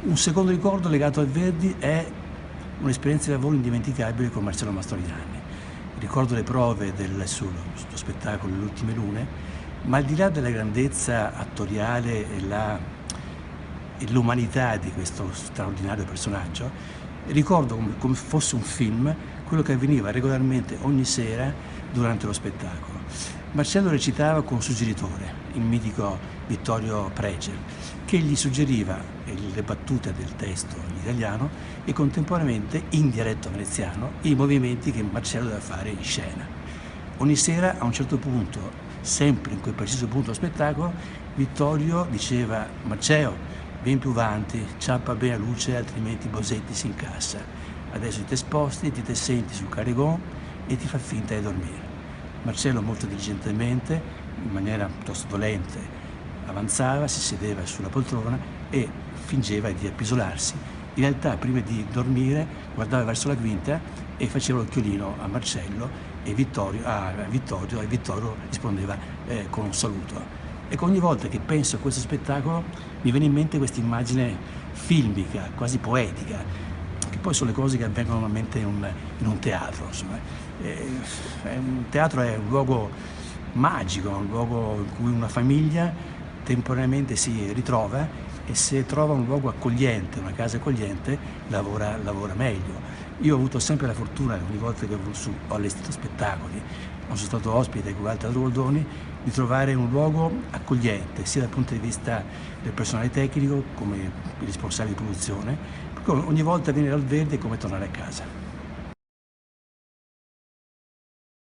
Un secondo ricordo legato al Verdi è un'esperienza di lavoro indimenticabile con Marcello Mastroianni. Ricordo le prove del suo spettacolo Le ultime lune, ma al di là della grandezza attoriale e l'umanità di questo straordinario personaggio, ricordo come fosse un film quello che avveniva regolarmente ogni sera durante lo spettacolo. Marcello recitava con un suggeritore, il mitico Vittorio Pregel, che gli suggeriva le battute del testo in italiano e contemporaneamente in dialetto veneziano i movimenti che Marcello doveva fare in scena. Ogni sera, a un certo punto, sempre in quel preciso punto dello spettacolo, Vittorio diceva: Marceo, vieni più avanti, ciappa bene la luce, altrimenti Bosetti si incassa. Adesso ti sposti, ti senti sul carregón e ti fa finta di dormire. Marcello molto diligentemente, in maniera piuttosto dolente, avanzava, si sedeva sulla poltrona e fingeva di appisolarsi. In realtà, prima di dormire, guardava verso la quinta e faceva l'occhiolino a Marcello e Vittorio rispondeva con un saluto. Ecco, ogni volta che penso a questo spettacolo mi viene in mente questa immagine filmica, quasi poetica, che poi sono le cose che avvengono normalmente in un teatro. Insomma. Un teatro è un luogo magico, un luogo in cui una famiglia temporaneamente si ritrova e se trova un luogo accogliente, una casa accogliente, lavora meglio. Io ho avuto sempre la fortuna, ogni volta che ho allestito spettacoli, sono stato ospite con Walter Goldoni, di trovare un luogo accogliente, sia dal punto di vista del personale tecnico come i responsabili di produzione, perché ogni volta venire al Verdi è come tornare a casa.